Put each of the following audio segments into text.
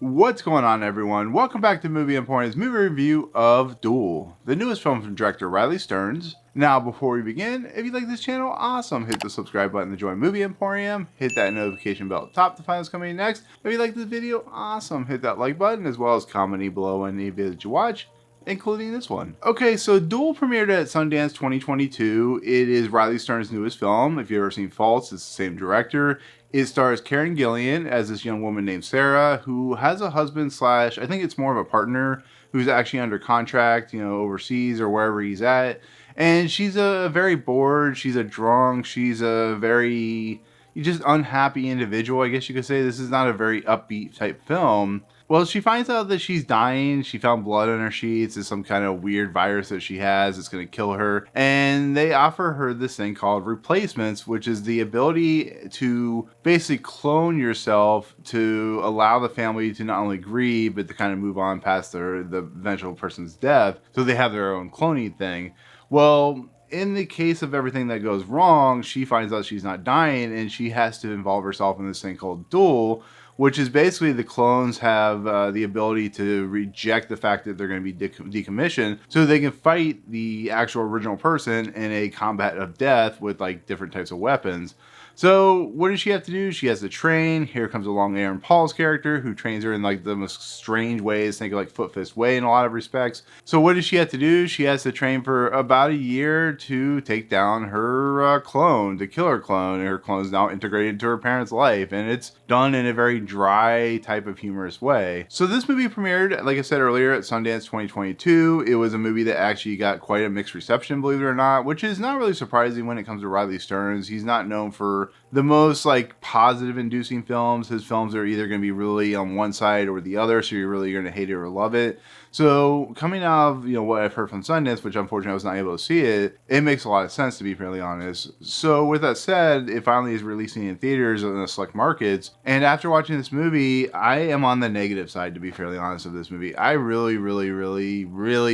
What's going on, everyone? Welcome back to Movie Emporium's movie review of Duel, the newest film from director Riley Stearns. Now, before we begin, if you like this channel, awesome. Hit the subscribe button to join Movie Emporium. Hit that notification bell at the top to find what's coming next. If you like this video, awesome. Hit that like button as well as comment below any video that you watch, including this one. Okay, so Duel premiered at Sundance 2022. It is Riley Stearns' newest film. If you've ever seen Faults, it's the same director. It stars Gillan as this young woman named Sarah, who has a husband slash, I think it's more of a partner, who's actually under contract, overseas or wherever he's at. And she's a very bored, she's a drunk, she's a very just unhappy individual, I guess you could say. This is not a very upbeat type film. Well, she finds out that she's dying. She found blood on her sheets. It's some kind of weird virus that she has. It's going to kill her. And they offer her this thing called replacements, which is the ability to basically clone yourself to allow the family to not only grieve, but to kind of move on past the eventual person's death. So they have their own cloning thing. Well, in the case of everything that goes wrong, she finds out she's not dying and she has to involve herself in this thing called Duel, which is basically the clones have the ability to reject the fact that they're going to be decommissioned so they can fight the actual original person in a combat of death with like different types of weapons. So what does she have to do? She has to train. Here comes along Aaron Paul's character, who trains her in like the most strange ways, think of like Foot Fist Way in a lot of respects. So what does she have to do? She has to train for about a year to take down her clone, to kill her clone. And her clone is now integrated into her parents' life, and it's done in a very dry type of humorous way. So this movie premiered, like I said earlier, at Sundance 2022. It was a movie that actually got quite a mixed reception, believe it or not, which is not really surprising when it comes to Riley Stearns. He's not known for the most like positive inducing films. His films are either going to be really on one side or the other, so you're really going to hate it or love it. So coming out of what I've heard from Sundance, which unfortunately I was not able to see it makes a lot of sense, to be fairly honest. So with that said, it finally is releasing in theaters in the select markets, and after watching this movie, I am on the negative side, to be fairly honest, of this movie. I really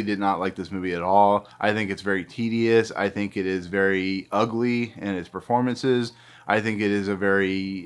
did not like this movie at all. I think it's very tedious. I think it is very ugly in its performances. I think it is a very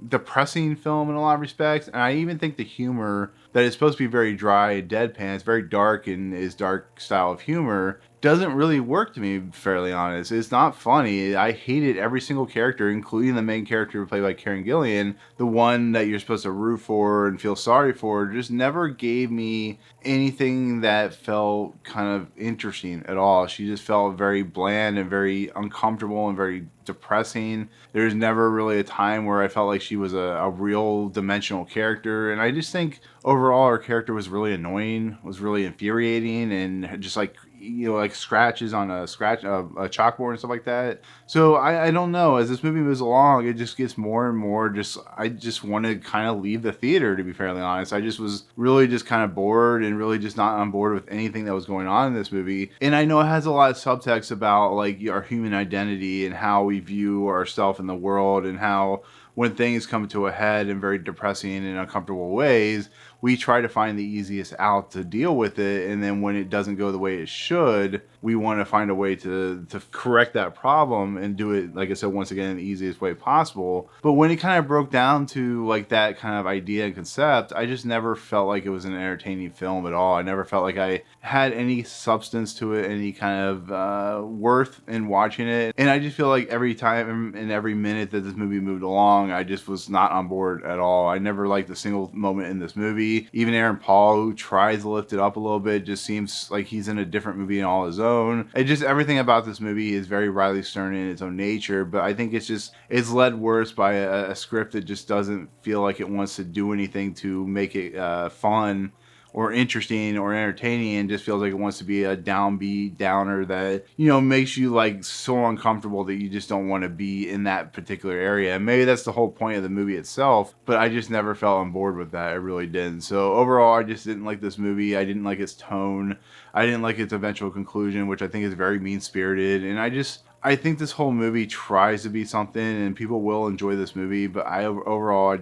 depressing film in a lot of respects. And I even think the humor that is supposed to be very dry and deadpan, it's very dark and is dark style of humor, doesn't really work to me, fairly honest. It's not funny. I hated every single character, including the main character played by Gillan, the one that you're supposed to root for and feel sorry for, just never gave me anything that felt kind of interesting at all. She just felt very bland and very uncomfortable and very depressing. There's never really a time where I felt like she was a real dimensional character, and I just think overall her character was really annoying, was really infuriating, and just like like scratches on a chalkboard and stuff like that. So I don't know, as this movie moves along, it just gets more and more I just want to kind of leave the theater, to be fairly honest. I just was really just kind of bored and really just not on board with anything that was going on in this movie. And I know it has a lot of subtext about like our human identity and how we view ourselves in the world, and how when things come to a head in very depressing and uncomfortable ways, we try to find the easiest out to deal with it. And then when it doesn't go the way it should, we want to find a way to correct that problem and do it, like I said, once again, in the easiest way possible. But when it kind of broke down to like that kind of idea and concept, I just never felt like it was an entertaining film at all. I never felt like I had any substance to it, any kind of worth in watching it. And I just feel like every time and every minute that this movie moved along, I just was not on board at all. I never liked a single moment in this movie. Even Aaron Paul, who tries to lift it up a little bit, just seems like he's in a different movie on all his own. It just, everything about this movie is very Riley Stearns in its own nature, but I think it's led worse by a script that just doesn't feel like it wants to do anything to make it fun or interesting or entertaining, and just feels like it wants to be a downbeat downer that makes you like so uncomfortable that you just don't want to be in that particular area. And maybe that's the whole point of the movie itself, but I just never felt on board with that. I really didn't. So overall, I just didn't like this movie. I didn't like its tone. I didn't like its eventual conclusion, which I think is very mean-spirited. And I think this whole movie tries to be something, and people will enjoy this movie, but overall I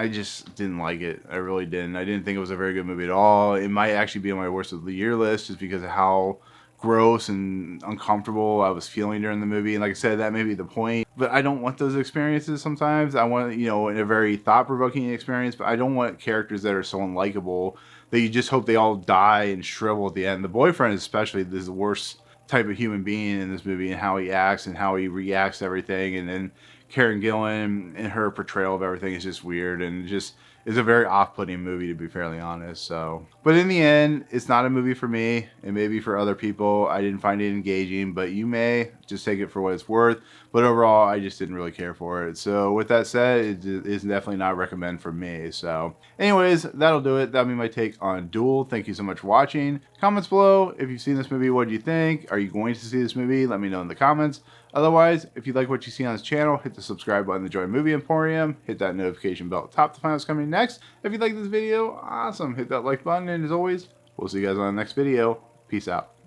just didn't like it. I really didn't. I didn't think it was a very good movie at all. It might actually be on my worst of the year list just because of how gross and uncomfortable I was feeling during the movie. And like I said, that may be the point, but I don't want those experiences sometimes. I want, you know, a very thought-provoking experience, but I don't want characters that are so unlikable that you just hope they all die and shrivel at the end. The boyfriend especially is the worst type of human being in this movie, and how he acts and how he reacts to everything. And then Karen Gillan and her portrayal of everything is just weird, and just is a very off-putting movie, to be fairly honest. So, but in the end, it's not a movie for me. It may be for other people. I didn't find it engaging, but you may just take it for what it's worth. But overall, I just didn't really care for it. So with that said, it is definitely not a recommend for me. So anyways, that'll do it. That'll be my take on Duel. Thank you so much for watching. Comments below. If you've seen this movie, what do you think? Are you going to see this movie? Let me know in the comments. Otherwise, if you like what you see on this channel, hit the subscribe button to join Movie Emporium. Hit that notification bell at the top to find out what's coming next. If you like this video, awesome. Hit that like button. And as always, we'll see you guys on the next video. Peace out.